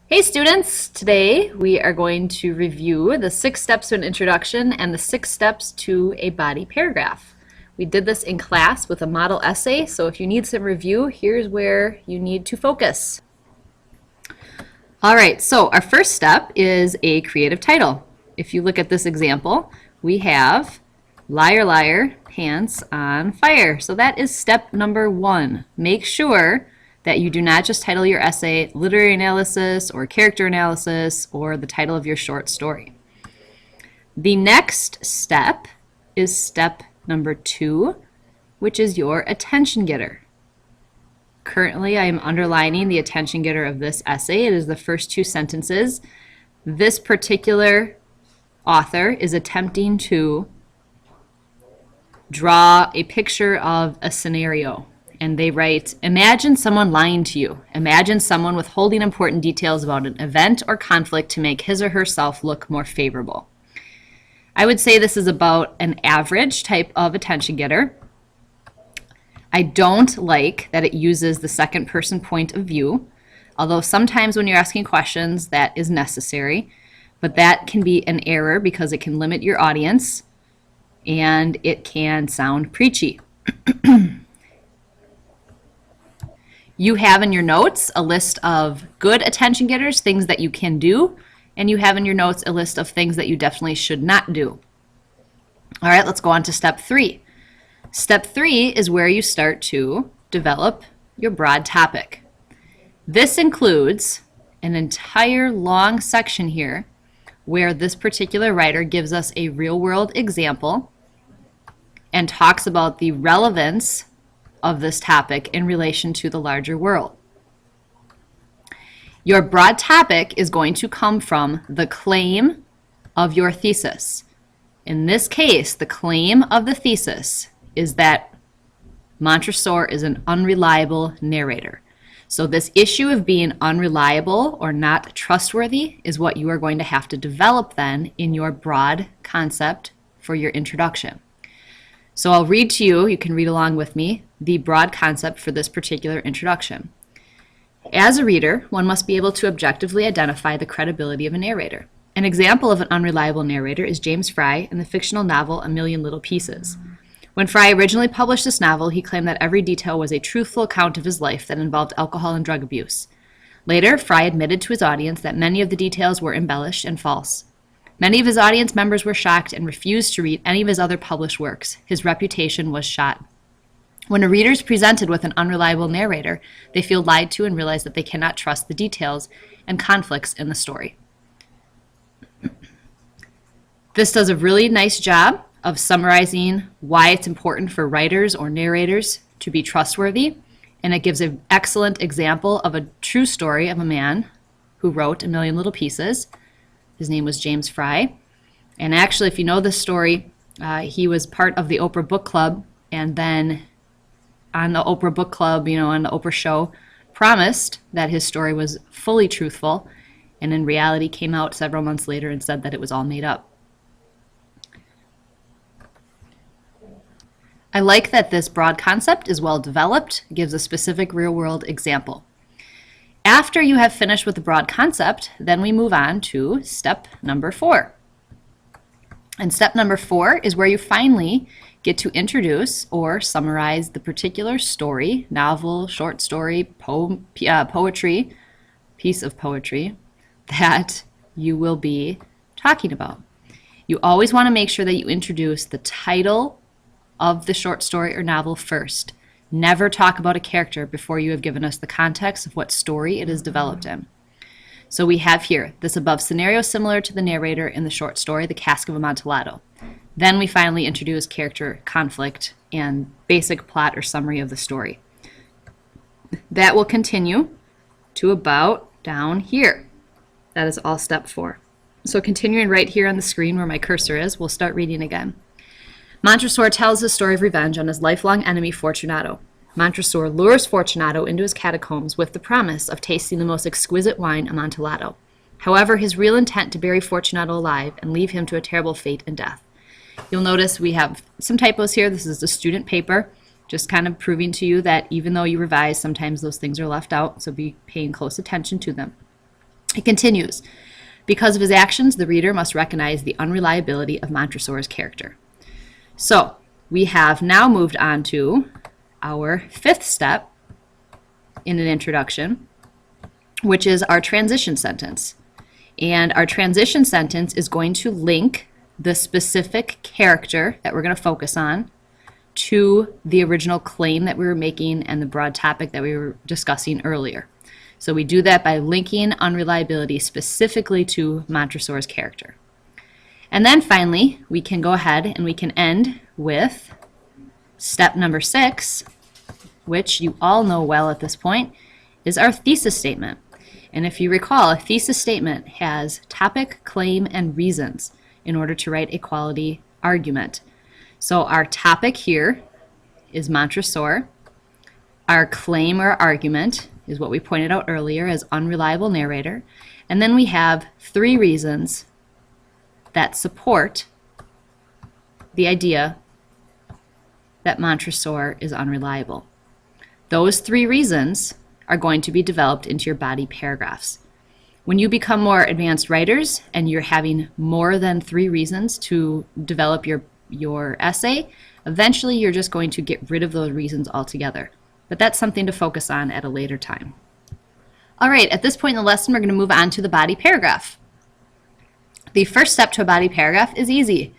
Hey students! Today we are going to review the 6 steps to an introduction and the 6 steps to a body paragraph. We did this in class with a model essay, so if you need some review, here's where you need to focus. Alright, so our first step is a creative title. If you look at this example, we have Liar Liar, Pants on Fire. So that is step number 1. Make sure that you do not just title your essay literary analysis or character analysis or the title of your short story. The next step is step number 2, which is your attention getter. Currently, I am underlining the attention getter of this essay. It is the first 2 sentences. This particular author is attempting to draw a picture of a scenario. And they write, imagine someone lying to you. Imagine someone withholding important details about an event or conflict to make his or herself look more favorable. I would say this is about an average type of attention getter. I don't like that it uses the second person point of view, although sometimes when you're asking questions that is necessary, but that can be an error because it can limit your audience and it can sound preachy. You have in your notes a list of good attention getters, things that you can do, and you have in your notes a list of things that you definitely should not do. All right, let's go on to step 3. Step 3 is where you start to develop your broad topic. This includes an entire long section here where this particular writer gives us a real-world example and talks about the relevance of this topic in relation to the larger world. Your broad topic is going to come from the claim of your thesis. In this case, the claim of the thesis is that Montresor is an unreliable narrator. So this issue of being unreliable or not trustworthy is what you are going to have to develop then in your broad concept for your introduction. So I'll read to you, you can read along with me, the broad concept for this particular introduction. As a reader, one must be able to objectively identify the credibility of a narrator. An example of an unreliable narrator is James Fry in the fictional novel A Million Little Pieces. When Fry originally published this novel, he claimed that every detail was a truthful account of his life that involved alcohol and drug abuse. Later, Fry admitted to his audience that many of the details were embellished and false. Many of his audience members were shocked and refused to read any of his other published works. His reputation was shot. When a reader is presented with an unreliable narrator, they feel lied to and realize that they cannot trust the details and conflicts in the story. This does a really nice job of summarizing why it's important for writers or narrators to be trustworthy, and it gives an excellent example of a true story of a man who wrote A Million Little Pieces. His name was James Fry. And actually, if you know this story, he was part of the Oprah Book Club, and then on the Oprah Book Club, on the Oprah show, promised that his story was fully truthful, and in reality came out several months later and said that it was all made up. I like that this broad concept is well developed, gives a specific real-world example. After you have finished with the broad concept, then we move on to step number 4. And step number 4 is where you finally get to introduce or summarize the particular story, novel, short story, poetry, piece of poetry that you will be talking about. You always want to make sure that you introduce the title of the short story or novel first. Never talk about a character before you have given us the context of what story it is developed in. So we have here this above scenario similar to the narrator in the short story, The Cask of Amontillado. Then we finally introduce character conflict and basic plot or summary of the story. That will continue to about down here. That is all step 4. So continuing right here on the screen where my cursor is, we'll start reading again. Montresor tells his story of revenge on his lifelong enemy Fortunato. Montresor lures Fortunato into his catacombs with the promise of tasting the most exquisite wine, Amontillado. However, his real intent to bury Fortunato alive and leave him to a terrible fate and death. You'll notice we have some typos here. This is the student paper, just kind of proving to you that even though you revise, sometimes those things are left out, so be paying close attention to them. It continues. Because of his actions, the reader must recognize the unreliability of Montresor's character. So we have now moved on to our fifth step in an introduction, which is our transition sentence. And our transition sentence is going to link the specific character that we're going to focus on to the original claim that we were making and the broad topic that we were discussing earlier. So we do that by linking unreliability specifically to Montresor's character. And then finally, we can go ahead and we can end with step number 6, which you all know well at this point, is our thesis statement. And if you recall, a thesis statement has topic, claim, and reasons in order to write a quality argument. So our topic here is Montresor. Our claim or argument is what we pointed out earlier as unreliable narrator. And then we have 3 reasons that support the idea that Montresor is unreliable. Those 3 reasons are going to be developed into your body paragraphs. When you become more advanced writers and you're having more than 3 reasons to develop your essay, eventually you're just going to get rid of those reasons altogether. But that's something to focus on at a later time. All right, at this point in the lesson, we're going to move on to the body paragraph. The first step to a body paragraph is easy.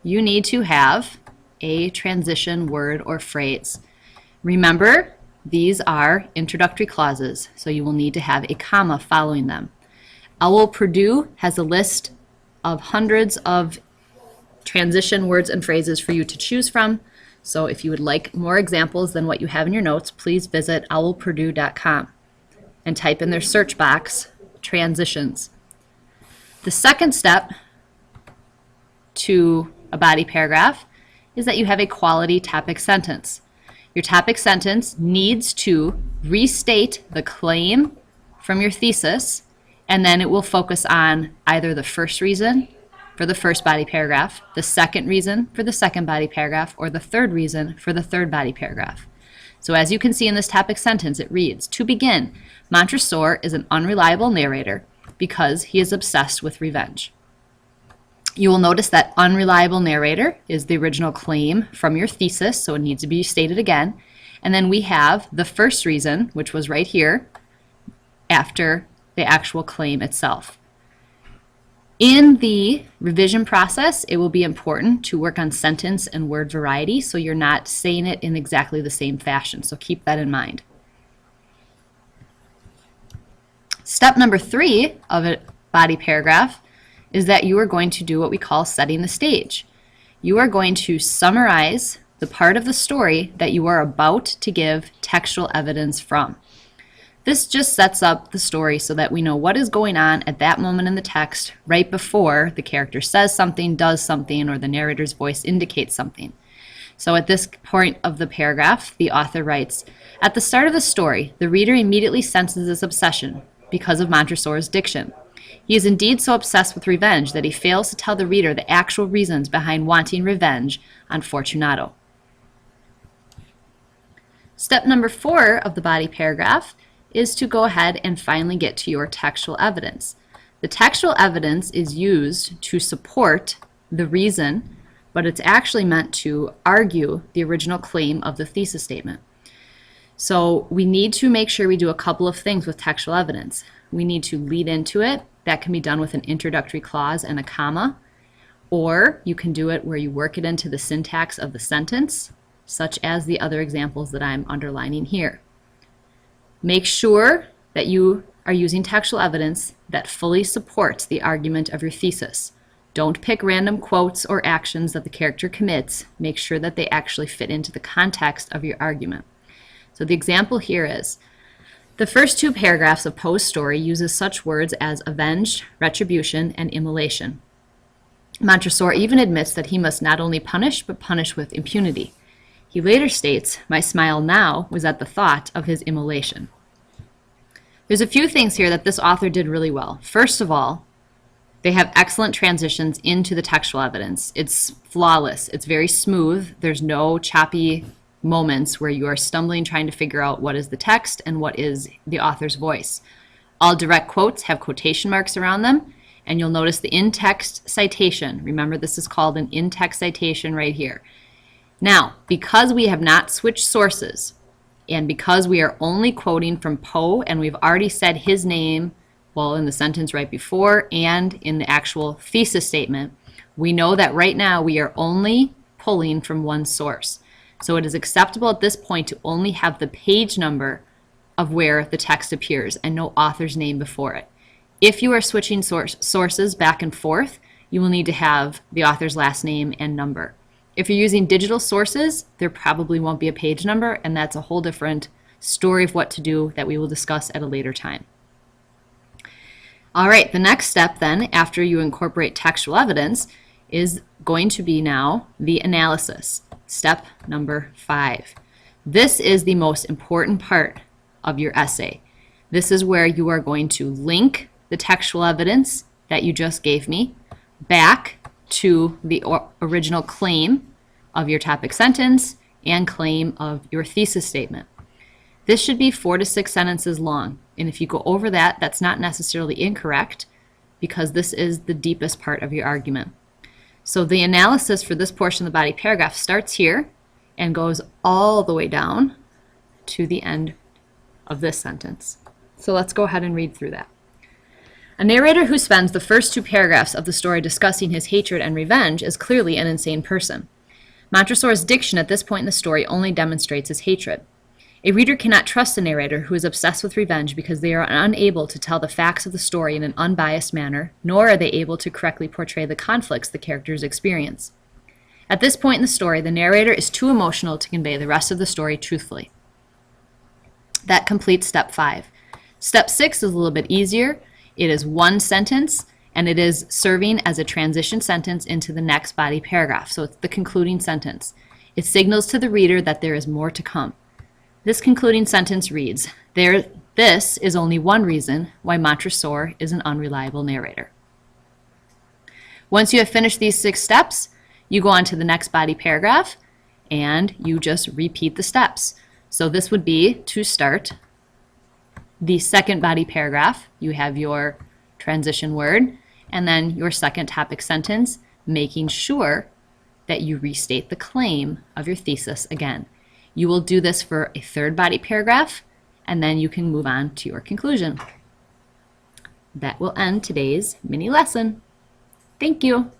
You need to have a transition word or phrase. Remember, these are introductory clauses, so you will need to have a comma following them. Owl Purdue has a list of hundreds of transition words and phrases for you to choose from. So if you would like more examples than what you have in your notes, please visit owlpurdue.com and type in their search box, transitions. The second step to a body paragraph is that you have a quality topic sentence. Your topic sentence needs to restate the claim from your thesis, and then it will focus on either the first reason for the first body paragraph, the second reason for the second body paragraph, or the third reason for the third body paragraph. So as you can see in this topic sentence, it reads, to begin, Montresor is an unreliable narrator because he is obsessed with revenge. You will notice that unreliable narrator is the original claim from your thesis, so it needs to be stated again. And then we have the first reason, which was right here, after the actual claim itself. In the revision process, it will be important to work on sentence and word variety so you're not saying it in exactly the same fashion, so keep that in mind. Step number 3 of a body paragraph is that you are going to do what we call setting the stage. You are going to summarize the part of the story that you are about to give textual evidence from. This just sets up the story so that we know what is going on at that moment in the text right before the character says something, does something, or the narrator's voice indicates something. So at this point of the paragraph, the author writes, at the start of the story, the reader immediately senses this obsession because of Montresor's diction. He is indeed so obsessed with revenge that he fails to tell the reader the actual reasons behind wanting revenge on Fortunato. Step number 4 of the body paragraph is to go ahead and finally get to your textual evidence. The textual evidence is used to support the reason, but it's actually meant to argue the original claim of the thesis statement. So we need to make sure we do a couple of things with textual evidence. We need to lead into it. That can be done with an introductory clause and a comma, or you can do it where you work it into the syntax of the sentence, such as the other examples that I'm underlining here. Make sure that you are using textual evidence that fully supports the argument of your thesis. Don't pick random quotes or actions that the character commits. Make sure that they actually fit into the context of your argument. So the example here is, the first 2 paragraphs of Poe's story uses such words as avenge, retribution, and immolation. Montresor even admits that he must not only punish, but punish with impunity. He later states, my smile now was at the thought of his immolation. There's a few things here that this author did really well. First of all, they have excellent transitions into the textual evidence. It's flawless. It's very smooth. There's no choppy moments where you are stumbling trying to figure out what is the text and what is the author's voice. All direct quotes have quotation marks around them, and you'll notice the in-text citation. Remember, this is called an in-text citation right here. Now, because we have not switched sources, and because we are only quoting from Poe, and we've already said his name, well, in the sentence right before and in the actual thesis statement, we know that right now we are only pulling from one source. So it is acceptable at this point to only have the page number of where the text appears and no author's name before it. If you are switching sources back and forth, you will need to have the author's last name and number. If you're using digital sources, there probably won't be a page number, and that's a whole different story of what to do that we will discuss at a later time. All right, the next step then, after you incorporate textual evidence, is going to be now the analysis. Step number 5. This is the most important part of your essay. This is where you are going to link the textual evidence that you just gave me back to the original claim of your topic sentence and claim of your thesis statement. This should be 4 to 6 sentences long, and if you go over that, that's not necessarily incorrect because this is the deepest part of your argument. So the analysis for this portion of the body paragraph starts here and goes all the way down to the end of this sentence. So let's go ahead and read through that. A narrator who spends the first 2 paragraphs of the story discussing his hatred and revenge is clearly an insane person. Montresor's diction at this point in the story only demonstrates his hatred. A reader cannot trust a narrator who is obsessed with revenge because they are unable to tell the facts of the story in an unbiased manner, nor are they able to correctly portray the conflicts the characters experience. At this point in the story, the narrator is too emotional to convey the rest of the story truthfully. That completes step 5. Step 6 is a little bit easier. It is 1 sentence, and it is serving as a transition sentence into the next body paragraph. So it's the concluding sentence. It signals to the reader that there is more to come. This concluding sentence reads, "This is only one reason why Montresor is an unreliable narrator." Once you have finished these 6 steps, you go on to the next body paragraph, and you just repeat the steps. So this would be to start the second body paragraph. You have your transition word, and then your second topic sentence, making sure that you restate the claim of your thesis again. You will do this for a third body paragraph, and then you can move on to your conclusion. That will end today's mini lesson. Thank you.